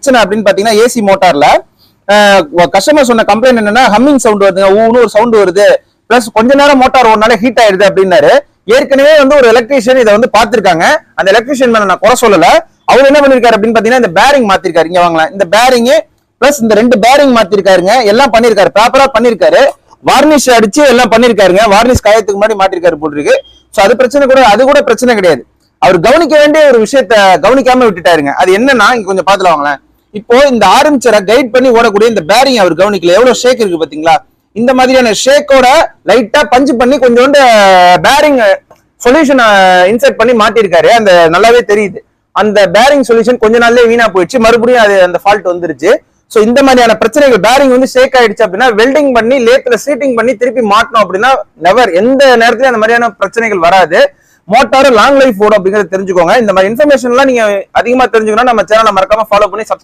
பிரச்சனை அப்படின்னு பாத்தீங்கன்னா ஏசி மோட்டார்ல கஸ்டமர் சொன்ன கம்ப்ளைண்ட் என்னன்னா ஹம்மிங் சவுண்ட் வருதுங்க, ஊன்னு ஒரு சவுண்ட் வருது, பிளஸ் கொஞ்ச நேரம் மோட்டார் ஓடுனாலே ஹீட் ஆயிடுது அப்படின்னாரு. ஏற்கனவே ஒரு எலக்ட்ரீஷியன் இதை பாத்திருக்காங்க. அந்த எலக்ட்ரீஷியன் மேல நான் குறை சொல்லல. அவர் என்ன பண்ணிருக்காரு அப்படின்னு பாத்தீங்கன்னா இந்த பேரிங் மாத்திருக்காரு. இங்க வாங்கலாம், இந்த பேரிங் பிளஸ் இந்த 2 பேரிங் மாத்திருக்காருங்க. எல்லாம் பண்ணிருக்காரு, ப்ராப்பரா பண்ணிருக்காரு. வார்னிஷ் அடிச்சு எல்லாம் பண்ணிருக்காருங்க. வார்னிஷ் காயத்துக்கு முன்னாடி மாட்டிருக்காரு போட்டிருக்கு. சோ அது பிரச்சனை கூட, அது கூட பிரச்சனை கிடையாது. அவர் கவனிக்க வேண்டிய ஒரு விஷயத்த கவனிக்காம விட்டுட்டாருங்க. அது என்னன்னா இங்க கொஞ்சம் பாத்துல வாங்களேன். இப்போ இந்த ஆர்மேச்சரை கைட் பண்ணி ஓடக்கூடிய இந்த பேரிங் அவர் கவனிக்கல. எவ்வளவு ஷேக் இருக்கு பாத்தீங்களா? இந்த மாதிரியான ஷேக்கோட லைட்டா பஞ்ச் பண்ணி கொஞ்சோண்டு பேரிங் சொல்யூஷன் இன்சர்ட் பண்ணி மாட்டிருக்காரு. அந்த நல்லாவே தெரியுது. அந்த பேரிங் சொல்யூஷன் கொஞ்ச நாள்லயே வீணா போயிடுச்சு. மறுபடியும் அது அந்த ஃபால்ட் வந்துருச்சு. சோ இந்த மாதிரியான பிரச்சனைகள், பேரிங் ஷேக் ஆயிடுச்சு அப்படின்னா வெல்டிங் பண்ணி லேத்ல சீட்டிங் பண்ணி திருப்பி மாட்டணும் அப்படின்னா நெவர், எந்த நேரத்திலயும் அந்த மாதிரியான பிரச்சனைகள் வராது. மோட்டார் லாங் லைஃப் ஓடும் அப்படிங்கறத தெரிஞ்சுக்கோங்க. இந்த மாதிரி இன்ஃபர்மேஷன் எல்லாம் நீங்க அதிகமா தெரிஞ்சுக்கணும். நம்ம சேனலை மறக்காம ஃபாலோ பண்ணி சப்ஸ்கிரைப்